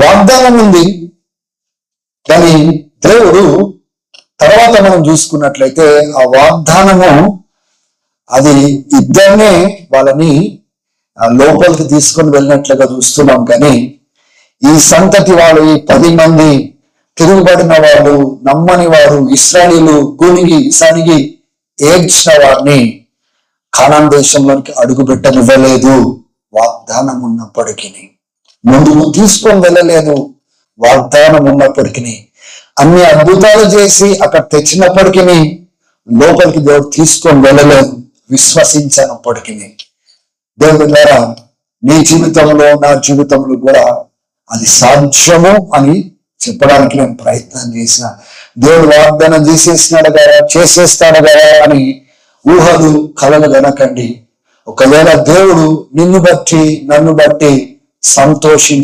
వాగ్దానం ఉంది, కానీ దేవుడు తర్వాత మనం చూసుకున్నట్లయితే ఆ వాగ్దానము అది ఇద్దరినే వాళ్ళని లోపలికి తీసుకొని వెళ్ళినట్లుగా చూస్తున్నాం. కానీ ఈ సంతతి వాళ్ళు, ఈ 10 మంది తిరుగుబడిన వాళ్ళు, నమ్మని వారు, ఇశ్రాయేలీయులు గునిగి సనిగి ఏడ్చిన వారిని కానాన్ దేశంలోనికి అడుగు పెట్టనివ్వలేదు. వాగ్దానం ఉన్నప్పటికీ ముందుకు తీసుకొని వెళ్ళలేదు. వాగ్దానం ఉన్నప్పటికీ అన్ని అద్భుతాలు చేసి అక్కడ తెచ్చినప్పటికీ లోపలికి దేవుడు తీసుకొని వెళ్ళలేదు. విశ్వసించినప్పటికీ దేవుడి ద్వారా నీ జీవితంలో, నా జీవితంలో కూడా అది సాధ్యము అని చెప్పడానికి నేను ప్రయత్నం చేసిన. దేవుడు వాగ్దానం చేసేసినాడు కదా, చేసేస్తాడు కదా అని ఊహలు కలలు కనకండి. ఒకవేళ దేవుడు నిన్ను బట్టి నన్ను బట్టి సంతోషి